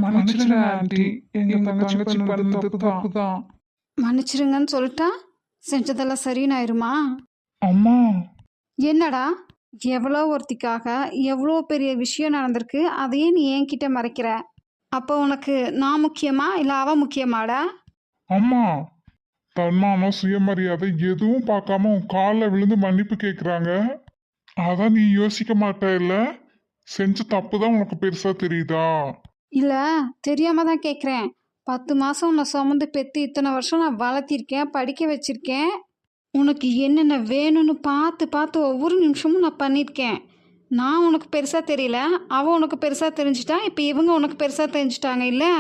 மன்னிச்சிருங்க ஆண்டி, எங்க தங்கச்சி பண்ணது தப்பு தான். மன்னிச்சிருங்கன்னு சொல்லிட்டா செஞ்சதெல்லாம் சரின்னு ஆயிருமா? அம்மா, என்னடா, எவ்வளோ ஒருத்திக்காக எவ்வளோ பெரிய விஷயம் நடந்திருக்கு, அதையே நீ என்கிட்ட மறைக்கிற. அப்போ உனக்கு நான் முக்கியமா இல்லை அவ முக்கியமாடா? அம்மா, தன்மானம் சுயமரியாதை எதுவும் பார்க்காம உன் காலில் விழுந்து மன்னிப்பு கேட்குறாங்க. அதான் நீ யோசிக்க மாட்ட இல்ல? செஞ்ச தப்பு தான் உனக்கு பெருசா தெரியுதா? இல்லை, தெரியாம தான் கேட்குறேன். 10 மாதம் உன்னை சுமந்து பெற்று இத்தனை வருஷம் நான் வளர்த்திருக்கேன், படிக்க வச்சிருக்கேன். உனக்கு என்னென்ன வேணும்னு பார்த்து பார்த்து ஒவ்வொரு நிமிஷமும் நான் பண்ணியிருக்கேன். நான் உனக்கு பெருசாக தெரியல, அவள் உனக்கு பெருசாக தெரிஞ்சிட்டா. இப்போ இவங்க உனக்கு பெருசாக தெரிஞ்சிட்டாங்க இல்லை?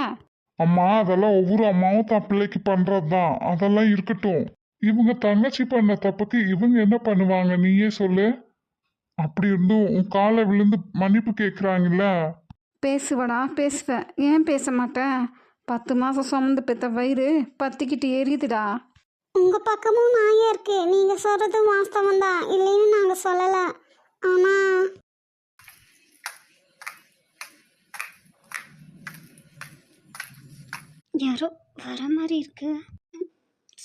அம்மா, அதெல்லாம் ஒவ்வொரு அம்மாவும் தன் பிள்ளைக்கு பண்றது தான். அதெல்லாம் இருக்கட்டும். இவங்க தங்கச்சி பண்ண தப்புக்கு இவங்க என்ன பண்ணுவாங்க நீயே சொல்லு. அப்படி இருந்தும் உன் காலை விழுந்து மன்னிப்பு கேட்குறாங்கல்ல. பேசுவடா, பேசுவேன். ஏன் பேச மாட்டேன்? 10 மாதம் சுமந்து பெற்ற வயிறு பத்திக்கிட்டு எரியுதுடா. உங்க பக்கமும் நியாயம் இருக்கு. நீங்க சொல்றது வாஸ்தவம் தான், இல்லைன்னு நாங்க சொல்லல. ஆனா யாரோ வர மாதிரி இருக்கு.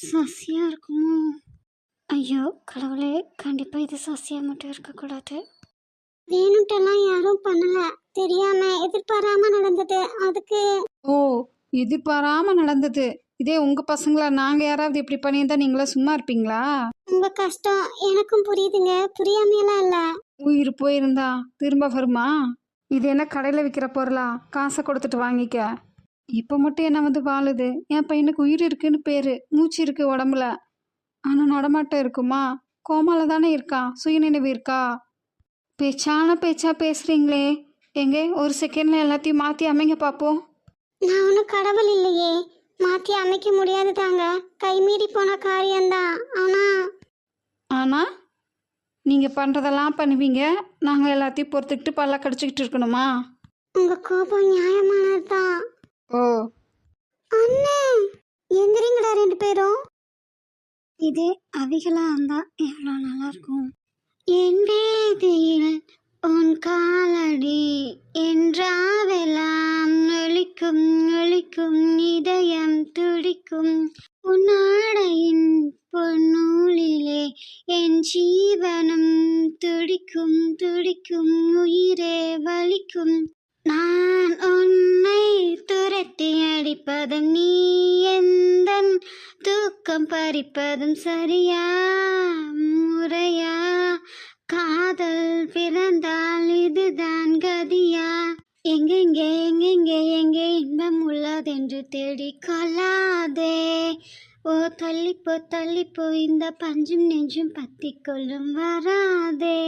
சசியா இருக்குமோ? ஐயோ கடவுளே, கண்டிப்பா இது சசியா மட்டும் இருக்கக்கூடாது. வேணுட்டெல்லாம் யாரும் பண்ணல, தெரியாம எதிர்பாராம நடந்தது. அதுக்கு ஓ, எதிர்பாராம நடந்தது. இதே உங்க பசங்களா நாங்க யாராவது இப்படி பண்ணியிருந்தா நீங்களா சும்மா இருப்பீங்களா? உங்க கஷ்டம் எனக்கும் புரியுதுங்க, புரியாமையெல்லாம் இல்ல. உயிர் போயிருந்தா திரும்ப வருமா? இது என்ன கடையில் விற்கிற பொருளா? காசை கொடுத்துட்டு வாங்கிக்க. இப்போ மட்டும் என்ன வந்து வாழுது? என் பையனுக்கு உயிர் இருக்குன்னு பேரு, மூச்சு இருக்கு உடம்புல, ஆனால் நடமாட்டம் இருக்குமா? கோமால தானே இருக்கா, சுயநினைவு இருக்கா? பேச்சான பேச்சா பேசுறீங்களே. எங்க ஒரு செகண்ட்ல எல்லாத்தையும் மாற்றி அமைங்க பார்ப்போம். நான் ஒன்றும் கடவுள் இல்லையே, மாற்றி அமைக்க முடியாது தாங்க. கைமீறி போன காரியம்தான். ஆனால் நீங்கள் பண்ணுறதெல்லாம் பண்ணுவீங்க, நாங்கள் எல்லாத்தையும் பொறுத்துக்கிட்டு பல்ல கடிச்சிக்கிட்டு இருக்கணுமா? உங்க கோபம் நியாயமானது தான். ஓ, அண்ணே எந்திரிங்கடா 2 பேரும். இது அவிகளா இருந்தா எவ்வளோ நல்லா இருக்கும். என் வேதியில் உன் காலடி என்றாவெல்லாம் ஒழிக்கும் ஒழிக்கும் இதயம் துடிக்கும். உன்னாடையின் பொன்னூலிலே என் ஜீவனம் துடிக்கும் துடிக்கும் உயிரே வலிக்கும். நான் உன்னை துரத்தி அடிப்பதும் நீ எந்தன் தூக்கம் பறிப்பதும் சரியா முறையா? காதல் பிறந்தால் இதுதான் கதியா? எங்கெங்கே எங்கெங்கே எங்கே இன்பம் உள்ளதென்று தேடிக் கொள்ளாதே. ஓ தள்ளிப்போ இந்த பஞ்சும் நெஞ்சும் பத்திக்கொள்ளும் வராதே.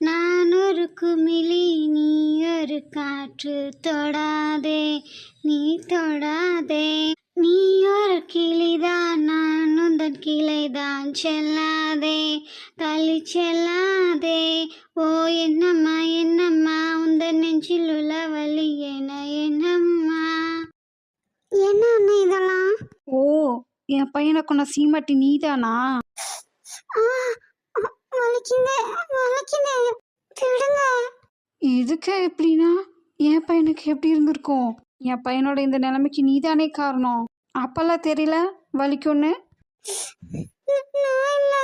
நான் ஒரு குமிழி, நீ ஒரு காற்று, தொடாதே நீ தொடாதே. நீ ஒரு கிளிதான், நான் உந்தன் கிளைதான், செல்லாதே தள்ளி செல்லாதே. ஓ என்னம்மா என்னம்மா, உந்தன் நெஞ்சில் உள்ள வலி என என்னம்மா? என்ன அண்ணா இதெல்லாம்? ஓ, என் பையனை கொண்ட சீமாட்டி நீதானா? வலிக்குது வலிக்குது, விடுங்க. இதுக்கு எப்படின்னா என் பையனுக்கு எப்படி இருந்திருக்கும்? என் பையனோட இந்த நிலைமைக்கு நீதானே காரணம். அப்பெல்லாம் தெரியல வலிக்கும்னு? நான் இல்ல.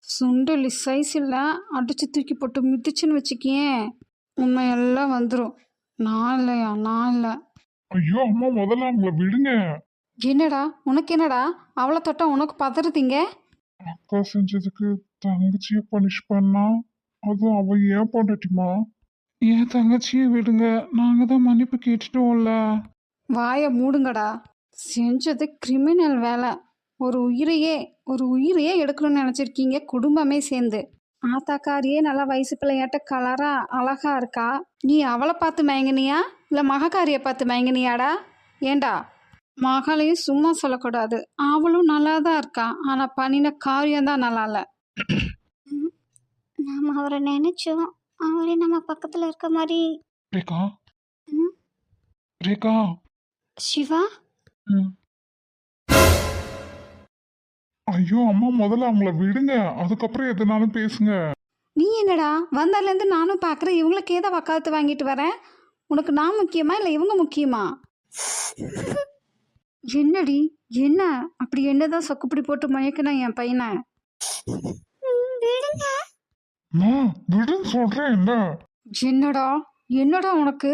சுண்டலி சைஸில் அடிச்சு தூக்கி போட்டு மிதிச்சுன்னு வச்சுக்கியேன், உண்மையெல்லாம் வந்துடும். நான் இல்லையா, நான் இல்லை. ஐயோ அம்மா, முதல்ல அவங்கள விடுங்க. என்னடா உனக்கு என்னடா? அவளை தொட்டா உனக்கு பதறுதீங்க? அக்கா செஞ்சதுக்கு தங்கச்சியை பனிஷ் பண்ணா அதுவும் அவ ஏன் பொண்டாட்டிமா? என் தங்கச்சியை விடுங்க, நாங்க தான் மன்னிப்பு கேட்டுட்டோம்ல. வாயை மூடுங்கடா. செஞ்சது கிரிமினல் வேலை. ஒரு உயிரையே எடுக்கணும்னு நினச்சிருக்கீங்க குடும்பமே சேர்ந்து. ஆத்தாக்காரியே நல்லா வயசு பிள்ளையாட்ட கலரா அழகா இருக்கா. நீ அவளை பார்த்து மயங்கினியா இல்லை மகக்காரியை பார்த்து மயங்கினியாடா? ஏண்டா, மகளையும் சும்மா சொல்லக்கூடாது. அவளும் நல்லா தான் இருக்கா, ஆனால் பண்ணின காரியம்தான் நல்லா இல்லை. நாம அவரை நினைச்சோம், அவரே நம்ம பக்கத்துல இருக்க மாதிரி. ரேகா, ம், ரேகா. சிவா, ம். ஐயோ அம்மா, முதல்ல அவங்கள விடுங்க, அதுக்கப்புறம் எதுனாலும் பேசுங்க. நீ என்னடா வந்தாலேருந்து நானும் பார்க்குறேன், இவங்களுக்கு ஏதோ வக்காலத்து வாங்கிட்டு வரேன். உனக்கு நான் முக்கியமா இல்லை இவங்க முக்கியமா? என்னடி என்ன அப்படி என்னதான் சொக்குப்பிடி போட்டு மயக்கினா என் பையனை? விடுங்க. மா விடுன்னு சொல்றேன் இல்ல. என்னடா என்னடா உனக்கு?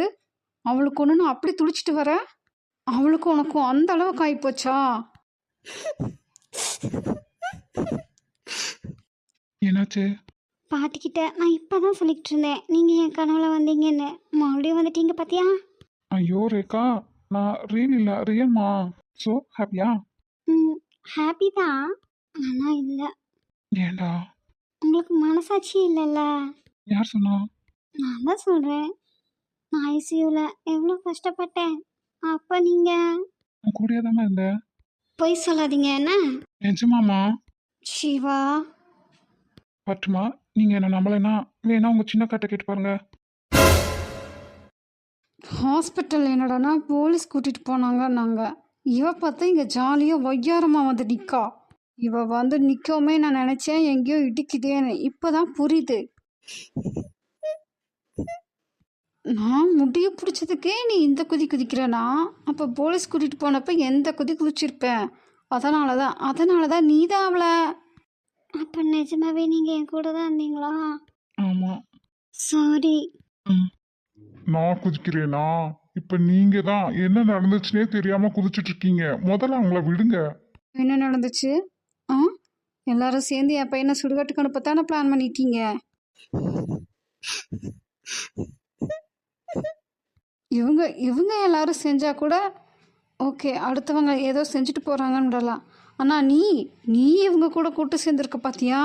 அவளுக்கு ஒன்று நான் அப்படி துடிச்சிட்டு வரேன், அவளுக்கும் உனக்கும் அந்த அளவுக்கு ஆயிப்போச்சா? என்னாச்சு? பாட்டிக்கிட்ட நான் இப்பதான் சொல்லிக்கிட்டு இருந்தேன், நீங்க என் கனவுல வந்தீங்கன்னு. மறுபடியும் வந்துட்டீங்க பாத்தியா? ஐயோ ரேகா, நான் ரியல் இல்ல ரியல்மா. ஸோ ஹாப்பியா? ம், ஹாப்பி தான். ஆனா இல்ல, ஏண்டா? உங்களுக்கு மனசாட்சி இல்லைல்ல. யார் சொன்னா? நான் தான் சொல்றேன், நான் ஐசியூல எவ்வளோ கஷ்டப்பட்டேன். அப்ப நீங்க உன் கூடயே தானே இருந்த. பொய் சொல்லாதீங்க என்ன. நிஜமாமா? சிவா, பட்டுமா, நீங்க என்ன நம்பலைன்னா வேணா உங்க சின்ன கட்டை கேட்டு பாருங்க. ஹாஸ்பிட்டல் என்னடானா போலீஸ் கூட்டிட்டு போனாங்க. இவ பார்த்தா இங்க ஜாலியா ஒய்யாரமா வந்து நிக்கா. இவ வந்து நிக்கவுமே நான் நினைச்சேன் எங்கேயோ இடிக்குதேன்னு. இப்பதான் புரியுது. நான் முடிய பிடிச்சதுக்கே நீ இந்த குதி குதிக்கிறனா? அப்ப போலீஸ் கூட்டிட்டு போனப்ப எந்த குதி குதிச்சிருப்பேன். அதனாலதான் நீ தான் அவளை. அப்ப நிஜமாவே நீங்க என் கூட தான் இருந்தீங்களா? ஆமா. சாரி. ம். நான் குதிக்கிறேனா? இப்ப நீங்க தான் என்ன நடந்துச்சுன்னே தெரியாம குதிச்சிட்டு இருக்கீங்க. முதல்ல அவங்கள விடுங்க. என்ன நடந்துச்சு? ஆ, எல்லாரும் சேர்ந்து என் பையனை சுடுகாட்டுக்கு அனுப்பத்தானே பிளான் பண்ணிட்டீங்க. இவங்க இவங்க எல்லாரும் செஞ்சா கூட ஓகே, அடுத்தவங்க ஏதோ செஞ்சுட்டு போறாங்கன்னு விடலாம். ஆனா நீ நீ இவங்க கூட கூட்டு சேர்ந்துருக்க பாத்தியா?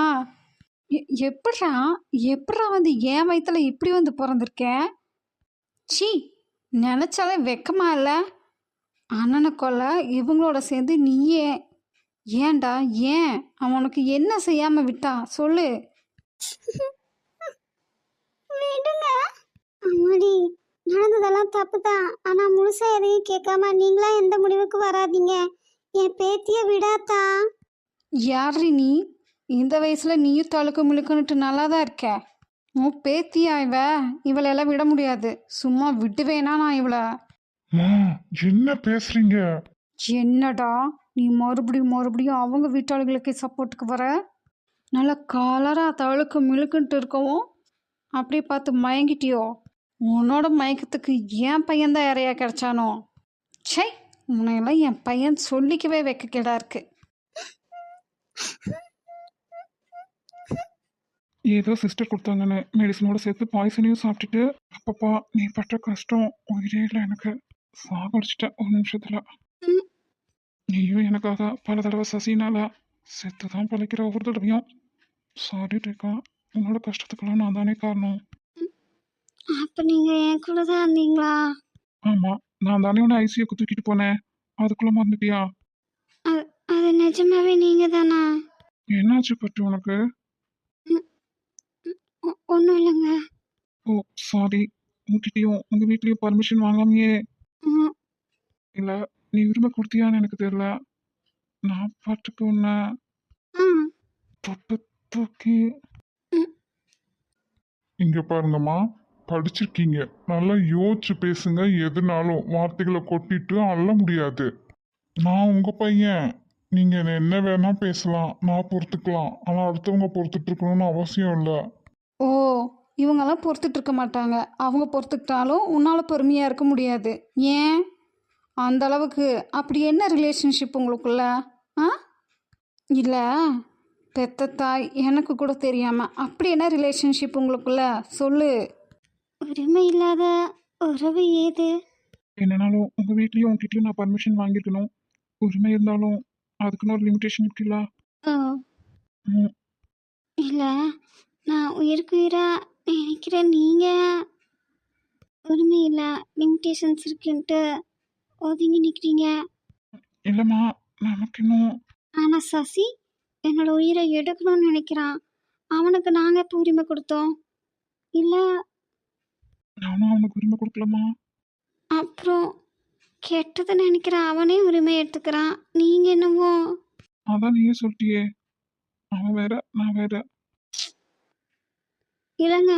எப்படா எப்படா வந்து என் வயித்துல இப்படி வந்து பிறந்திருக்கேன்? சீ, நினைச்சாலே வெக்கமா இல்லை? அண்ணனை கொல்ல இவங்களோட சேர்ந்து நீயே. ஏன்டா ஏன்? அவனுக்கு என்ன செய்யாம விட்டா சொல்லு. விடுங்க. அம்மாடி, நடந்ததெல்லாம் தப்பு தான். ஆனா முழுசா எதையும் கேட்காம நீங்களா எந்த முடிவுக்கு வராதீங்க. என் பேத்திய விடாத்தா. யார்ரி நீ? இந்த வயசுல நீயும் தழுக்கு முழுக்குன்னுட்டு நல்லா தான் இருக்க. உன் பேத்தியா இவளெல்லாம் விட முடியாது. சும்மா விடுவேனா நான் இவளை? மா என்ன பேசுறீங்க? என்னடா நீ மறுபடியும் அவங்க வீட்டாளிகளுக்கு சப்போர்ட்டுக்கு வர? நல்லா காலரா தழுக்கு மிழுக்குன்ட்டு இருக்கவும் அப்படியே பார்த்து மயங்கிட்டியோ? உன்னோட மயக்கத்துக்கு என் பையன்தான் யாரையா கிடைச்சானோ? சை, உன்னையெல்லாம் என் பையன் சொல்லிக்கவே வைக்கக்கேடா இருக்கு. ஏதோ சிஸ்டர் கொடுத்தாங்கன்னு மெடிசனோட சேர்த்து பாய்சனையும் சாப்பிட்டுட்டு அப்பப்பா நீ பட்ட கஷ்டம் உயிரே இல்லை எனக்கு. சாகடிச்சிட்டேன் ஒரு நிமிஷத்துல. ம், நீயும் எனக்காக பல தடவை சசினால செத்து தான் பழைக்கிற ஒவ்வொரு தடவையும். சாரி ரேகா, உன்னோட கஷ்டத்துக்கெல்லாம் நான் தானே காரணம். அப்ப நீங்க என் கூட தான் இருந்தீங்களா? ஆமா, நான் தானே உன்னை ஐசியூக்கு தூக்கிட்டு போனேன். அதுக்குள்ள மறந்துட்டியா? அது நிஜமாவே நீங்க தானா? என்னாச்சு பட்டு உனக்கு? ஒன்றும் இல்லைங்க. ஓ சாரி, உங்ககிட்டயும் உங்க வீட்லயும் பர்மிஷன் வாங்காமையே. ம், இல்ல, நீ விரும்ப கொடுத்தியான்னு எனக்கு தெரியல. நான் பாட்டுக்கு உன்னை ம், தொட்டு தூக்கி. ம். இங்க பாருங்கம்மா, படிச்சிருக்கீங்க, நல்லா யோசிச்சு பேசுங்க. எதுனாலும் வார்த்தைகளை கொட்டிட்டு அள்ள முடியாது. நான் உங்க பையன். நீங்க என்ன வேணா பேசலாம், நான் பொறுத்துக்கலாம். ஆனா அடுத்தவங்க பொறுத்துட்டு இருக்கணும்னு அவசியம் இல்லை. ஓ, இவங்கெல்லாம் பொறுத்துட்டு இருக்க மாட்டாங்க. அவங்க பொறுத்துக்கிட்டாலும் உன்னால் பொறுமையாக இருக்க முடியாது. ஏன்? அந்த அளவுக்கு அப்படி என்ன ரிலேஷன்ஷிப் உங்களுக்குள்ள? ஆ, இல்லை பெத்த தாய் எனக்கு கூட தெரியாமல் அப்படி என்ன ரிலேஷன்ஷிப் உங்களுக்குள்ள சொல்லு. உரிமை இல்லாத உறவு ஏது? என்னனாலும் உங்க வீட்லயும் உங்ககிட்டயும் நான் பர்மிஷன் வாங்கியிருக்கணும். உரிமை இருந்தாலும் அதுக்குன்னு ஒரு லிமிடேஷன் இருக்குல்ல. ஓ, ம், இல்லை, நான் உயிருக்கு உயிரா நினைக்கிறேன். நீங்க உரிமை இல்லை, லிமிட்டேஷன்ஸ் இருக்குன்ட்டு ஒதுங்கி நிற்கிறீங்க. இல்லைம்மா, நமக்கு இன்னும். ஆனால் சசி என்னோட உயிரை எடுக்கணும்னு நினைக்கிறான். அவனுக்கு நாங்கள் எப்போ உரிமை கொடுத்தோம்? இல்லை, நானும் அவனுக்கு உரிமை கொடுக்கலம்மா. அப்புறம் கெட்டது நினைக்கிற அவனே உரிமை எடுத்துக்கிறான். நீங்கள் என்னவோ. அதான் நீயே சொல்லிட்டியே, அவன் வேற நான் வேற. இல்லைங்க.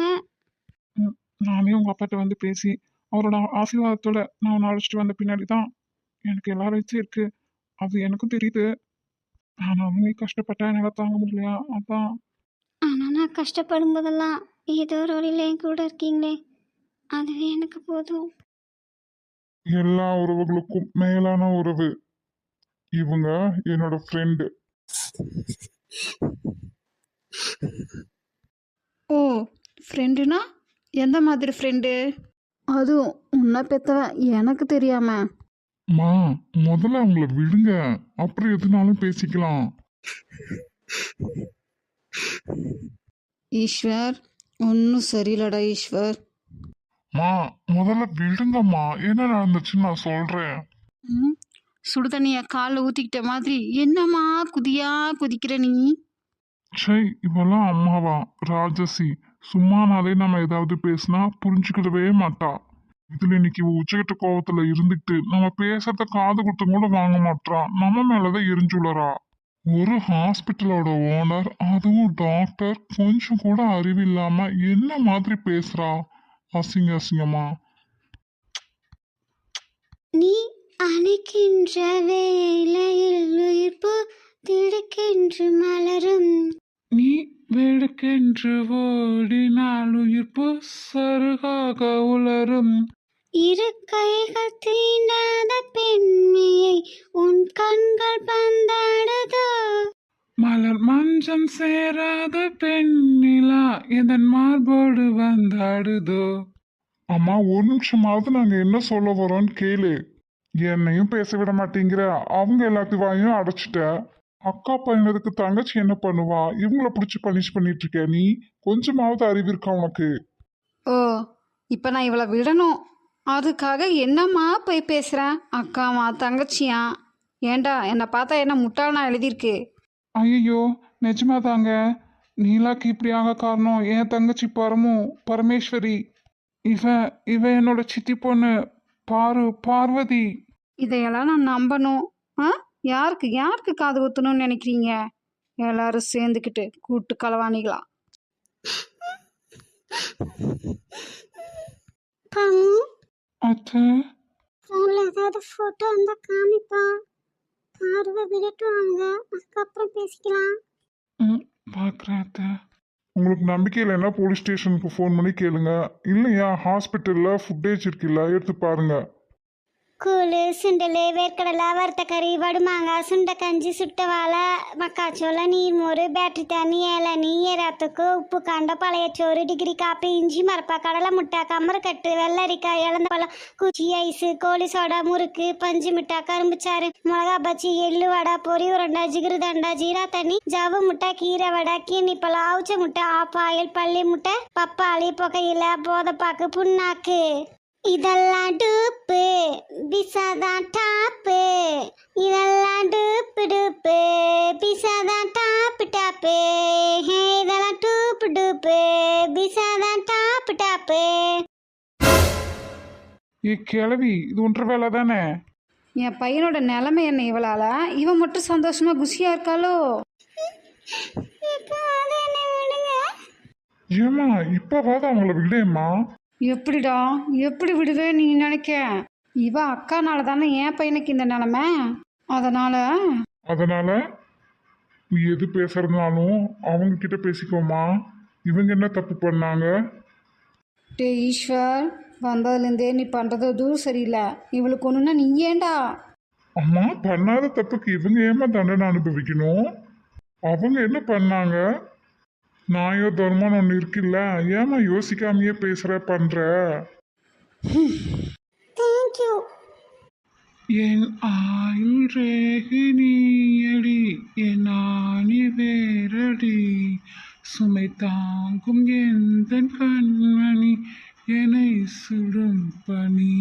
ம், நானே உங்க அப்பாட்ட வந்து பேசி அவரோட ஆசீர்வாதத்தோட நான் உன்னை அழைச்சிட்டு வந்த பின்னாடி தான் எனக்கு எல்லா வச்சும் இருக்கு. அது எனக்கும் தெரியுது. ஆனா நீ கஷ்டப்பட்டா என்னால தாங்க முடியலையா, அதான். ஆனா நான் கஷ்டப்படும் போதெல்லாம் ஏதோ ஒரு வழியில என் கூட இருக்கீங்களே, அதுவே எனக்கு போதும். எல்லா உறவுகளுக்கும் மேலான உறவு இவங்க என்னோட ஃப்ரெண்டு. ஓ, ஃப்ரெண்டுனா எந்த மாதிரி ஃப்ரெண்டு? அதுவும் உன்னை பெத்தவன் எனக்கு தெரியாம. மா, முதல்ல அவங்கள விடுங்க, அப்புறம் எதுனாலும் பேசிக்கலாம். ஈஸ்வர், ஒன்றும் சரியில்லடா ஈஸ்வர். மா, முதல்ல விடுங்கம்மா, என்ன நடந்துச்சுன்னு நான் சொல்றேன். ம், சுடு தண்ணியை காலில் ஊற்றிக்கிட்ட மாதிரி என்னம்மா குதியா குதிக்கிற நீ? சை, இவெல்லாம் அம்மாவா? ராஜசி. சும்மானாலே நம்ம ஏதாவது பேசினா புரிஞ்சுக்கிடவே மாட்டா. இதுல இன்னைக்கு இவ உச்சகட்ட கோவத்துல இருந்துட்டு நம்ம பேசுறத காது கொடுத்து கூட வாங்க மாட்றா. நம்ம மேலதான் எரிஞ்சுள்ளறா. ஒரு ஹாஸ்பிட்டலோட ஓனர், அதுவும் டாக்டர், கொஞ்சம் கூட அறிவில்லாம என்ன மாதிரி பேசுறா? அசிங்க அசிங்கமா. நீ அணைக்கின்ற வேளையில் உயிர்ப்பு திடுக்கென்று மலரும். நீ வேடுக்கென்று ஓடினால் உயிர்ப்பு சருகாக உலரும். இரு கைகள் தீண்டாத பெண்மையை உன் கண்கள் பந்தாடுதோ. மலர் மஞ்சம் சேராத பெண்ணிலா எதன் மார்போடு வந்தாடுதோ. அம்மா, ஒரு நிமிஷமாவது நாங்க என்ன சொல்ல வரோன்னு கேளு. என்னையும் பேச விட மாட்டேங்கிற, அவங்க எல்லாத்தையும் வாயும் அடைச்சிட்ட. அக்கா பையனதுக்கு தங்கச்சி என்ன பண்ணுவா? இவங்கள பிடிச்சி பனிஷ் பண்ணிட்டு இருக்க நீ. கொஞ்சமாவது அறிவு இருக்கா உனக்கு? ஓ, இப்போ நான் இவளை விடணும், அதுக்காக என்னம்மா போய் பேசுகிறேன்? அக்காவா தங்கச்சியா? ஏண்டா என்னை பார்த்தா என்ன முட்டாள்னா எழுதியிருக்கு? ஐயோ, நிஜமாதாங்க. நீலாக்கு இப்படி ஆக காரணம் என் தங்கச்சி பரமேஸ்வரி. இவ என்னோட சித்தி பொண்ணு பார்வதி. இதையெல்லாம் நான் நம்பணும்? ஆ, யாருக்கு யாருக்கு காது குத்தணும்னு நினைக்கிறீங்க? எல்லாரும் சேர்ந்துக்கிட்டு கூட்டு களவாணிகளா? பாமு, அத்தை. ஃபோன்ல ஏதாவது போட்டோ இருந்தா காமிப்பா. பார்வை விடட்டுவாங்க, அதுக்கப்புறம் பேசிக்கலாம். பார்க்குறேன் அத்தை. உங்களுக்கு நம்பிக்கை இல்லைன்னா போலீஸ் ஸ்டேஷனுக்கு ஃபோன் பண்ணி கேளுங்க. இல்லையா ஹாஸ்பிட்டலில் ஃபுட்டேஜ் இருக்குல்ல, எடுத்து பாருங்க. கூழு, சுண்டல், வேர்க்கடலை, வறுத்த கறி, வடுமாங்காய், சுண்டைக்கஞ்சி, சுட்ட வாழை, மக்காச்சோளம், நீர்மோறு, பேட்டரி தண்ணி, இளநீ, ஏராத்துக்கு, உப்பு காண்டம், பழையச்சோறு, டிகிரி காப்பி, இஞ்சி மரப்பா, கடலை முட்டை, கம்மரக்கட்டு, வெள்ளரிக்காய், இளந்த பழம், குச்சி, ஐஸு, கோழி சோடா, முறுக்கு, பஞ்சு மிட்டாய், கரும்புச்சாறு, மிளகா பச்சி, எள்ளு வடை, பொரி உருண்டை, ஜிகிரு தண்டா, ஜீரா தண்ணி, ஜவ்வு முட்டை, கீரை வடை, கீனி பழம், அவுச்ச முட்டை, ஆப்பாயில், பள்ளி முட்டை, பப்பாளி, புகையில, போதைப்பாக்கு, புண்ணாக்கு. இதெல்லாம் டூப்பு, பிசாதான் டாப்பு. இதெல்லாம் டூப்பு டூப்பு, பிசாதான் டாப்பு டாப்பு. இதெல்லாம் டூப்பு டூப்பு, பிசாதான் டாப்பு டாப்பு. கிளவி, இது ஒன்ற வேலை தானே? என் பையனோட நிலைமை என்ன இவளால? இவன் மட்டும் சந்தோஷமா குஷியா இருக்காளோ? ஏமா, இப்பவாது அவங்கள விடேம்மா. எப்படிடா, எப்படி விடுவேன் நீ நினைக்க? இவ அக்கானால தானே என் பையனுக்கு இந்த நிலைமை. அதனால நீ எது பேசுறதுனாலும் அவங்க கிட்ட பேசிக்கோமா. இவங்க என்ன தப்பு பண்ணாங்க? டே ஈஸ்வர், வந்ததுலேருந்தே நீ பண்ணுறது எதுவும் சரியில்லை. இவளுக்கு ஒன்றுனா நீ ஏண்டா? அம்மா, பண்ணாத தப்புக்கு இவங்க ஏமா தண்டனை அனுபவிக்கணும்? அவங்க என்ன பண்ணாங்க? நாயோ தர்மம்னு ஒன்று இருக்குல்ல, ஏமா யோசிக்காமையே பேசுற பண்ற? தேங்க்யூ. என் ஆயுள் ரேகினியடி, என் ஆணி வேரடி, சுமை தாங்கும் எந்த கண்மணி, என்னை சுடும் பனி,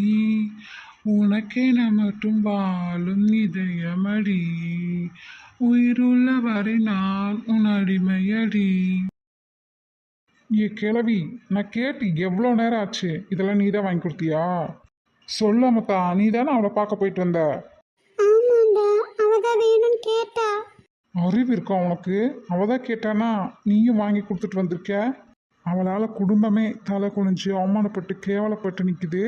உனக்கென மட்டும் வாழும் இதயமடி, உயிருள்ள வரை நான் உன் அடிமையடி. ஏ கிழவி, நான் கேட்டு எவ்வளோ நேரம் ஆச்சு? இதெல்லாம் நீ தான் வாங்கி கொடுத்தியா? சொல்லாமத்தா, நீ தானே அவளை பார்க்க போயிட்டு வந்த? ஆமாண்டா, அவதான் வேணும்னு கேட்டா. அறிவு இருக்கா உனக்கு? அவ தான் கேட்டானா நீயும் வாங்கி கொடுத்துட்டு வந்திருக்க. அவளால் குடும்பமே தலை குனிஞ்சு அவமானப்பட்டு கேவலப்பட்டு நிற்குது.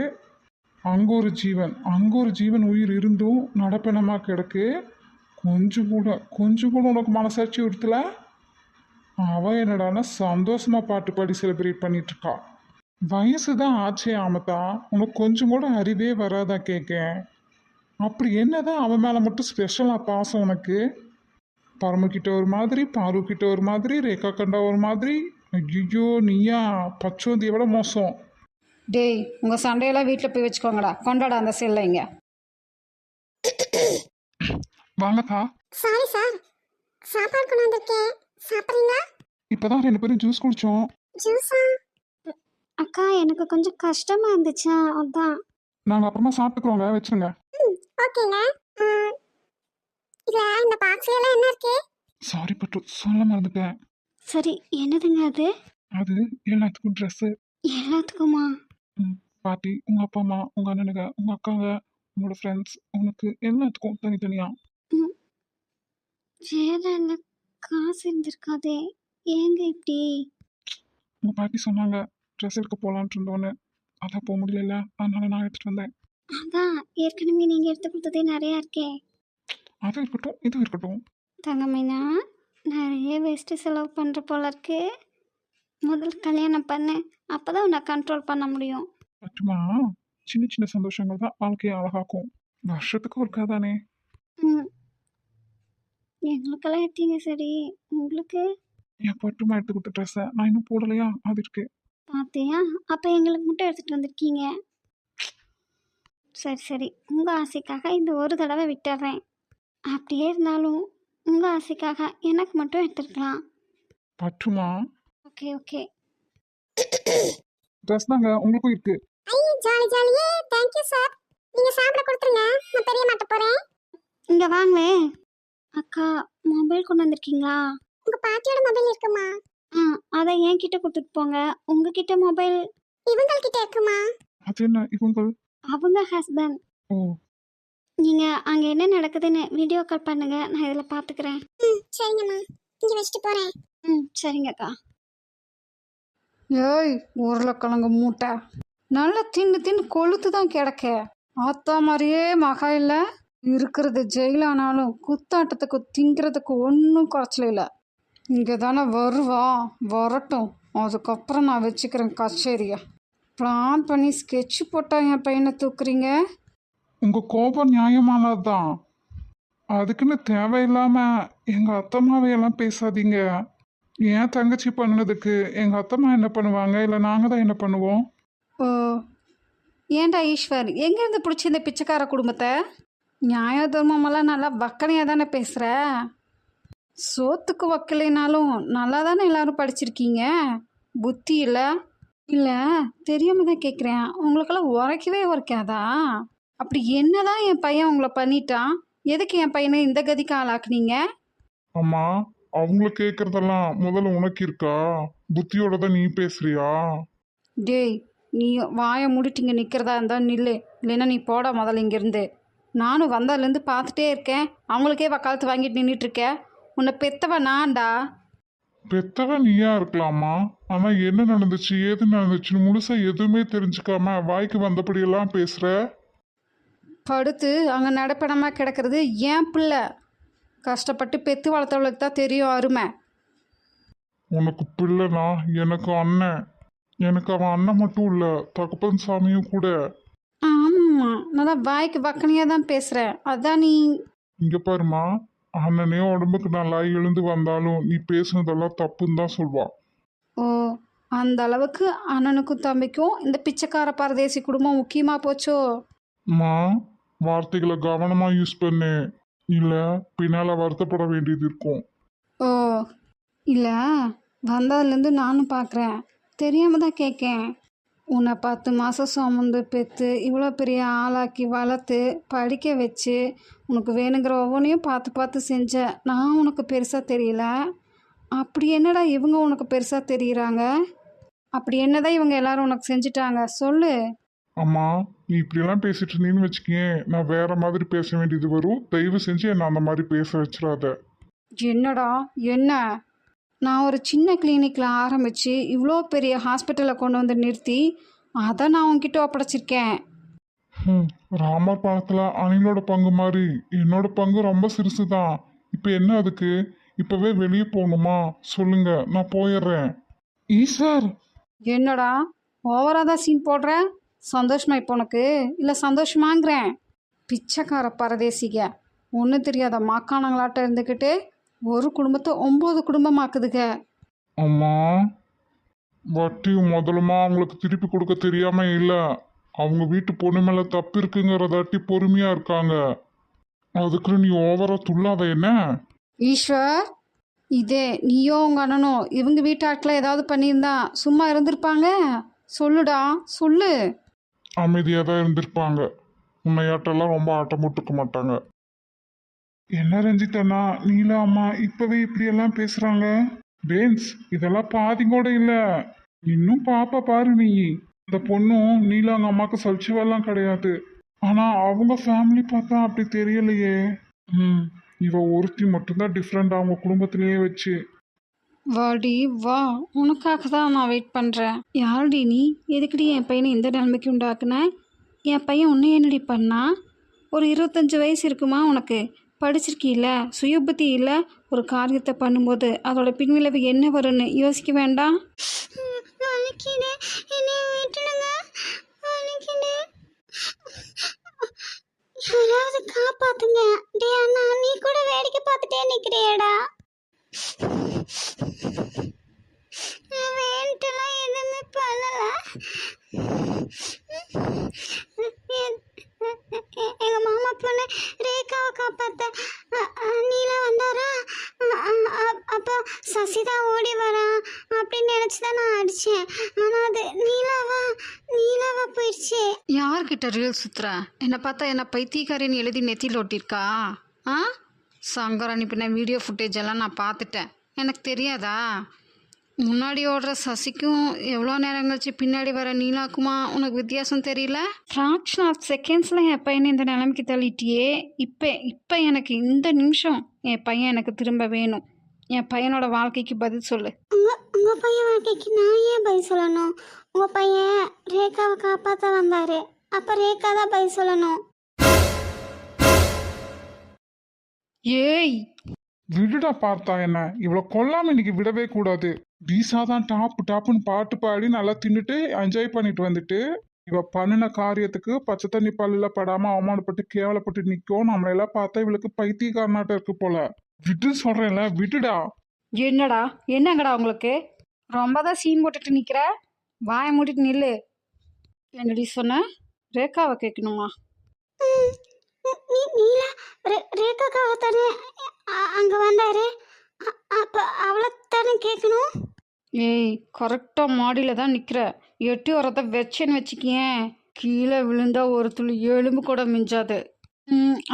அங்க ஒரு ஜீவன் உயிர் இருந்தும் நடப்பெனமா கிடக்கு. கொஞ்சம் கூட உனக்கு மனசாட்சி உறுத்தல. அவ என்னடான்னா சந்தோஷமா பாட்டு பாடி செலிப்ரேட் பண்ணிட்டு இருக்கா. வயசு தான் ஆச்சே ஆமத்தா, உனக்கு கொஞ்சம் கூட அறிவே வராதா கேட்க. அப்படி என்னதான் அவன் மேல மட்டும் ஸ்பெஷலா பாசம் உனக்கு? பரமக்கிட்ட ஒரு மாதிரி, பாரு கிட்ட ஒரு மாதிரி, ரேகா கண்டா ஒரு மாதிரி. ஐயோ நீயா பச்சோந்தியை விட மோசம். டேய் உங்கள் சண்டையெல்லாம் வீட்டில் போய் வச்சுக்கோங்கடா. கொண்டாடா அந்த செல்லை இங்கே. வாங்கக்கா. சாரி சார், சாப்பாடு கொண்டு வந்திருக்கேன், சாப்பிட்றீங்களா? இப்பதான் 2 பேரும் ஜூஸ் குடிச்சோம். ஜூஸா? அக்கா எனக்கு கொஞ்சம் கஷ்டமா இருந்துச்சா, அதான். நாங்க அப்புறமா சாப்பிட்டுக்கிறோங்க, வச்சுருங்க. ஓகேங்க. இதுல இந்த பாக்ஸ்ல எல்லாம் என்ன இருக்கு? சாரி பட்டு சொல்ல மறந்துட்டேன். சரி, என்னதுங்க அது? அது எல்லாத்துக்கும் ட்ரெஸ்ஸு. எல்லாத்துக்குமா? பாட்டி, உங்க அப்பா அம்மா, உங்க அண்ணனுங்க, உங்க அக்காங்க, உங்களோட ஃப்ரெண்ட்ஸ், உனக்கு எல்லாத்துக்கும் தனித்தனியா. வேற என்ன, காசு இருந்திருக்காதே, ஏங்க இப்படி? உங்க பாட்டி சொன்னாங்க ட்ரெஸ் எடுக்க போலான்ட்டு இருந்தோன்னு. அதான் போக முடியல, அதனால நான் எடுத்துட்டு வந்தேன். அதான் ஏற்கனவே நீங்க எடுத்து கொடுத்ததே நிறைய இருக்கே. அது இருக்கட்டும், இது இருக்கட்டும். தங்கமைனா, நிறைய வேஸ்ட்டு செலவு பண்ணுற போல இருக்கு. முதல் கல்யாணம் பண்ணு, அப்பதான் உன்னை கண்ட்ரோல் பண்ண முடியும். பட்டுமா, சின்ன சின்ன சந்தோஷங்கள் தான் வாழ்க்கையை அழகாக்கும். வருஷத்துக்கு ஒரு தானே. ம், எங்களுக்கெல்லாம் எடுத்தீங்க சரி, உங்களுக்கு என் பட்டுமா எடுத்து கொடுத்த ட்ரெஸ்ஸை நான் இன்னும் போடலையா, அது இருக்கு. பார்த்தியா? அப்போ எங்களுக்கு மட்டும் எடுத்துகிட்டு வந்திருக்கீங்க. சரி சரி, உங்கள் ஆசைக்காக இந்த ஒரு தடவை விட்டுறேன். அப்படியே இருந்தாலும் உங்கள் ஆசைக்காக எனக்கு மட்டும் எடுத்துருக்கலாம். பட்டுமா, ஓகே ஓகே. ட்ரெஸ் தாங்க உங்களுக்கும் இருக்கு. ஐயோ ஜாலி ஜாலியே, தேங்க் யூ சார். நீங்கள் சாப்பிட கொடுத்துருங்க, நான் பெரிய மாட்ட போகிறேன். இங்கே வாங்களே. அக்கா, மொபைல் கொண்டு வந்திருக்கீங்களா? உங்கள் பாட்டியோட மொபைல் இருக்குமா? அதை என்கிட்ட கொடுத்துட்டு போங்க. உங்ககிட்ட மொபைல் இவங்கள்கிட்ட இருக்குமா? அது என்ன இவங்க? அவங்க ஹஸ்பண்ட். ஓ, நீங்கள் அங்கே என்ன நடக்குதுன்னு வீடியோ கால் பண்ணுங்க, நான் இதில் பார்த்துக்கிறேன். சரிங்கம்மா, இங்கே வச்சுட்டு போகிறேன். சரிங்கக்கா. ஏய் உருளைக்கிழங்கு மூட்டை, நல்லா தின்னு தின்னு கொளுத்து தான் கிடக்க. ஆத்தா மாதிரியே மகா இல்லை. இருக்கிறது ஜெயிலானாலும் குத்தாட்டத்துக்கு திங்கிறதுக்கு ஒன்றும் குறைச்சல இல்லை. இங்கே தானே வருவா, வரட்டும், அதுக்கப்புறம் நான் வச்சுக்கிறேன் கச்சேரியை. பிளான் பண்ணி ஸ்கெட்ச் போட்டா என் பையனை தூக்குறீங்க. உங்க கோபம் நியாயமானதுதான். அதுக்குன்னு தேவையில்லாம எங்க அத்தம்மாவையெல்லாம் பேசாதீங்க. என் தங்கச்சி பண்ணதுக்கு எங்க அத்தம்மா என்ன பண்ணுவாங்க, இல்லை நாங்க தான் என்ன பண்ணுவோம்? ஓ, ஏன்டா ஈஸ்வர், எங்கேருந்து பிடிச்சி இந்த பிச்சைக்கார குடும்பத்தை? நியாய தர்மமெல்லாம் நல்லா வக்கனையாக தானே பேசுகிற. சோத்துக்கு வக்கலைனாலும் நல்லா தானே எல்லாரும் படிச்சிருக்கீங்க. புத்தி இல்லை இல்லை தெரியாம தான் கேட்குறேன். உங்களுக்கெல்லாம் உரைக்கவே உரைக்காதா? அப்படி என்னதான் என் பையன் உங்களை பண்ணிட்டான்? எதுக்கு என் பையனை இந்த கதிக்கு ஆளாக்குனீங்க? அம்மா, அவங்கள கேட்கறதெல்லாம் முதல்ல உனக்கு இருக்கா? புத்தியோட தான் நீ பேசுறியா? டேய், நீ வாயை மூடிட்டிங்க நிற்கிறதா இருந்தால் நில்லு, இல்லைன்னா நீ போடா முதல்ல இங்கேருந்து. நானும் வந்ததுலேருந்து பார்த்துட்டே இருக்கேன், அவங்களுக்கே வக்காலத்து வாங்கிட்டு நின்றுட்டுருக்க. உன்னை பெத்தவ நான்டா. பெத்தவ நீயா இருக்கலாமா, ஆனா என்ன நடந்துச்சு ஏது நடந்துச்சுன்னு முழுசா எதுவுமே தெரிஞ்சுக்காம வாய்க்கு வந்தபடியெல்லாம் பேசுற. படுத்து அங்கே நடப்படமாக கிடக்கிறது ஏன் பிள்ளை. கஷ்டப்பட்டு பெத்து வளர்த்தவளுக்கு தான் தெரியும் அருமை. உனக்கு பிள்ளைனா எனக்கு அண்ணன். எனக்கு அவன் அண்ணன் மட்டும் இல்ல, தகப்பன் சாமியும் கூட. ஆமாம்மா, நல்லா வாய்க்கு வக்கனையாக தான் பேசுகிறேன். அதான் நீ. இங்க பாருமா, அண்ணனே உடம்புக்கு நல்லா எழுந்து வந்தாலும் நீ பேசுனதெல்லாம் தப்புன்னு தான் சொல்வா. ஓ, அந்த அளவுக்கு அண்ணனுக்கும் தம்பிக்கும் இந்த பிச்சைக்கார பரதேசி குடும்பம் முக்கியமாக போச்சோ? மா, வார்த்தைகளை கவனமா யூஸ் பண்ணு, இல்ல பின்னால வருத்தப்பட வேண்டியது இருக்கும். ஓ, இல்லை வந்ததுலேருந்து நானும் பார்க்குறேன், தெரியாமல் தான் கேட்கேன். உன்னை 10 மாதம் சுமந்து பெற்று இவ்வளோ பெரிய ஆளாக்கி வளர்த்து படிக்க வச்சு உனக்கு வேணுங்கிற ஒவ்வொன்றையும் பார்த்து பார்த்து செஞ்ச நான் உனக்கு பெருசாக தெரியல. அப்படி என்னடா இவங்க உனக்கு பெருசாக தெரியுறாங்க? அப்படி என்னதான் இவங்க எல்லாரும் உனக்கு செஞ்சிட்டாங்க சொல்லு. அம்மா, நீ இப்படியெல்லாம் பேசிட்டு இருந்தீன்னு வச்சுக்கேன், நான் வேற மாதிரி பேச வேண்டியது வரும். தயவு செஞ்சு என்னை அந்த மாதிரி பேச வச்சிடாத. என்னடா என்ன? நான் ஒரு சின்ன கிளினிக்கில் ஆரம்பித்து இவ்வளோ பெரிய ஹாஸ்பிட்டலை கொண்டு வந்து நிறுத்தி அதை நான் உன்கிட்ட ஒப்படைச்சிருக்கேன். ம், ராமர் படத்துல அணிலோட பங்கு மாதிரி என்னோட பங்கு ரொம்ப சிறுசு தான். இப்போ என்ன அதுக்கு? இப்பவே வெளியே போகணுமா? சொல்லுங்க, நான் போயிடுறேன். ஈஸ்வர், என்னடா ஓவராக தான் சீன் போடுற? சந்தோஷமா இப்போ உனக்கு இல்லை சந்தோஷமாங்கிறேன். பிச்சைக்கார பரதேசிக ஒன்றும் தெரியாத மாக்கானங்களாட்ட இருந்துக்கிட்டு ஒரு குடும்பத்தை 9 குடும்பமாக்குதுக. அம்மா, வட்டி முதலுமா அவங்களுக்கு திருப்பி கொடுக்க தெரியாம இல்ல, அவங்க வீட்டு பொண்ணு மேல தப்பு இருக்குங்கிறதாட்டி பொறுமையா இருக்காங்க. அதுக்கு நீ ஓவரா துள்ளாத என்ன? ஈஸ்வர், இதே நீயோ உங்கள் அண்ணனோ இவங்க வீட்டாட்டில் ஏதாவது பண்ணியிருந்தா சும்மா இருந்திருப்பாங்க? சொல்லுடா சொல்லு. அமைதியா தான் இருந்திருப்பாங்க. உன்னையாட்டெல்லாம் ரொம்ப ஆட்டம் போட்டுக்க மாட்டாங்க. என்ன ரஞ்சித்தண்ணா, நீலா அம்மா இப்பவே இப்படியெல்லாம் பேசுறாங்க? பேன்ஸ், இதெல்லாம் பாதி கூட இல்ல. இன்னும் பாப்பா பாரு நீ. இந்த பொண்ணும் நீலாங்க அம்மாக்கு சலிச்சுவெல்லாம் கிடையாது. ஆனா அவங்க ஃபேமிலி பார்த்தா அப்படி தெரியலையே. ம், இவ ஒருத்தி மட்டும்தான் டிஃப்ரெண்ட் அவங்க குடும்பத்திலேயே வச்சு. வாடி வா, உனக்காக தான் நான் வெயிட் பண்ணுறேன். யாருடி நீ? எதுக்குடி என் பையனை இந்த நிலைமைக்கு உண்டாக்குன? என் பையன் ஒன்று என்னடி பண்ணா? ஒரு 25 வயசு இருக்குமா உனக்கு? படிச்சிருக்கீல்ல, சுய புத்தி இல்லை. ஒரு காரியத்தை பண்ணும்போது அதோட பின்விளைவு என்ன வரும்னு யோசிக்க வேண்டாம்? வலிக்குது, என்னை விட்டுடுங்க, வலிக்குது. யாராவது காப்பாத்துங்க. டே அண்ணா, நீ கூட வேடிக்கை பார்த்துட்டே நிக்கிறியேடா. நான் வேண்டெல்லாம் எதுவுமே பண்ணல. எங்க மாமா பொண்ணு ரேகாவை காப்பாத்த நீலா வந்தாரா? அப்போ சசிதா ஓடி வரா அப்படின்னு நினைச்சுதான் நான் அடிச்சேன். ஆனா அது நீலாவா போயிடுச்சு. யார்கிட்ட ரீல் சுத்துற? என்னை பார்த்தா என்ன பைத்தியக்காரின்னு எழுதி நெத்தியில் ஒட்டியிருக்கா? ஆ, சங்கர் அனுப்பின வீடியோ ஃபுட்டேஜ் எல்லாம் நான் பார்த்துட்டேன். எனக்கு தெரியாதா? முன்னாடி ஓடுற சசிக்கும் எவ்வளோ நேரம் கழிச்சு பின்னாடி வர நீலாக்குமா உனக்கு வித்தியாசம் தெரியல? ஃப்ராக்ஷன் ஆஃப் செகண்ட்ஸில் என் பையனை இந்த நிலைமைக்கு தள்ளிட்டியே. இப்போ எனக்கு இந்த நிமிஷம் என் பையன் எனக்கு திரும்ப வேணும். என் பையனோட வாழ்க்கைக்கு பதில் சொல்லு. உங்க பையன் வாழ்க்கைக்கு நான் ஏன் பதில் சொல்லணும்? உங்க பையன் ரேகாவை காப்பாற்ற வந்தாரு. அப்ப ரேகா தான் பதில் சொல்லணும். ஏய், விடுடா பார்த்தா என்ன, இவ்வளோ கொல்லாம இன்னைக்கு விடவே கூடாது. டீசா தான் டாப்புன்னு பாட்டு பாடி நல்லா தின்னுட்டு என்ஜாய் பண்ணிட்டு வந்துட்டு இவ பண்ணின காரியத்துக்கு பச்சை தண்ணி பல்லுல படாம அவமானப்பட்டு கேவலப்பட்டு நிற்கும். நம்மளெல்லாம் பார்த்தா இவளுக்கு பைத்தியக்காரனாட்டம் இருக்கு போல. விட்டு சொல்றேன்ல, விடுடா. என்னடா என்னங்கடா உங்களுக்கு? ரொம்ப தான் சீன் போட்டுட்டு நிற்கிற. வாயை மூடிட்டு நில்லு. என்னடி சொன்ன? ரேகாவை கேட்கணுமா? நீலா ரேகாக்காக தானே அங்க வந்தாரு. அப்ப அவளை தானே கேட்கணும். ஏய், கரெக்டாக மாடியில் தான் நிற்கிற. எட்டி வரத வச்சேன்னு வச்சுக்கியேன், கீழே விழுந்தா ஒரு துளி எலும்பு கூட மிஞ்சாது.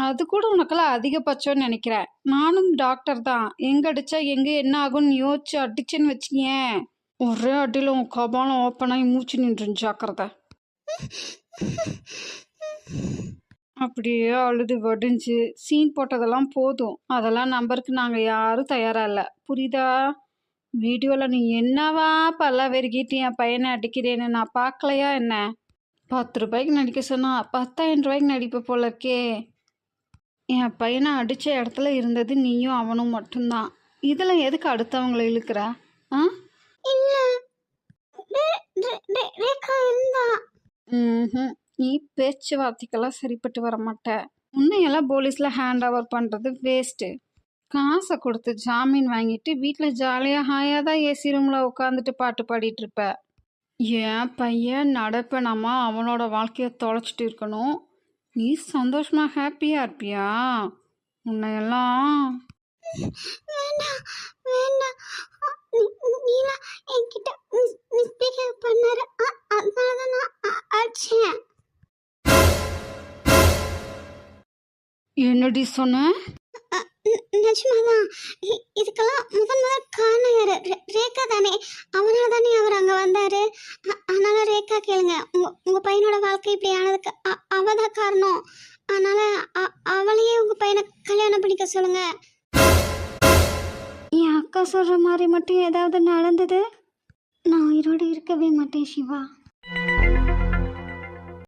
அது கூட உனக்கெல்லாம் அதிகபட்சம்னு நினைக்கிறேன். நானும் டாக்டர் தான். எங்கே அடித்தா எங்கே என்ன ஆகும்னு யோசிச்சு அடிச்சேன்னு வச்சுக்கியேன், ஒரே அடியில் உன் கபாலம் ஓப்பன் ஆகி மூச்சு நின்றுன்னு ஜாக்கிரதை. அப்படியே அழுது வடிஞ்சு சீன் போட்டதெல்லாம் போதும். அதெல்லாம் நம்பருக்கு நாங்கள் யாரும் தயாராக இல்லை, புரியுதா? வீடியோவில் நீ என்னவா பல்ல வெறுக்கிட்டு என் பையனை அடிக்கிறேன்னு நான் பார்க்கலையா என்ன? 10 ரூபாய்க்கு நடிக்க சொன்னால் 10,000 ரூபாய்க்கு நடிப்ப போல இருக்கே. என் பையனை அடித்த இடத்துல இருந்தது நீயும் அவனும் மட்டும்தான். இதில் எதுக்கு அடுத்தவங்களை இழுக்கிற? ஆ, இல்ல ரேகா இருந்தா. நீ பேச்சுவார்த்தைக்கெல்லாம் சரிப்பட்டு வர மாட்ட. உன்னையெல்லாம் போலீஸில் ஹேண்ட் ஓவர் பண்ணுறது வேஸ்ட்டு. காசை கொடுத்து ஜாமீன் வாங்கிட்டு வீட்டில் ஜாலியாக ஹாயாக தான் ஏசி ரூமில் உட்காந்துட்டு பாட்டு பாடிட்டு இருப்ப. என் பையன் நடப்பேனாமா அவனோட வாழ்க்கையை தொலைச்சிட்டு இருக்கணும். நீ சந்தோஷமா ஹாப்பியாக இருப்பியா? உன்னையெல்லாம் வேண்டாம் வேண்டாம். நீலா என்கிட்ட மிஸ்பிஹேவ் பண்ணாரு. அதனால தான் நான் அடிச்சேன். என்னடி சொன்ன? நிஜமாதான். இதுக்கெல்லாம் முதல் காரணம் யாரு? ரேகா தானே. அவனால தானே அவர் அங்க வந்தாரு. அதனால ரேகா கேளுங்க. உங்க பையனோட வாழ்க்கை இப்படி ஆனதுக்கு அவதான் காரணம். அதனால அவளையே உங்க பையனை கல்யாணம் பண்ணிக்க சொல்லுங்க. என் அக்கா சொல்ற மாதிரி மட்டும் ஏதாவது நடந்தது, நான் உயிரோடு இருக்கவே மாட்டேன் சிவா.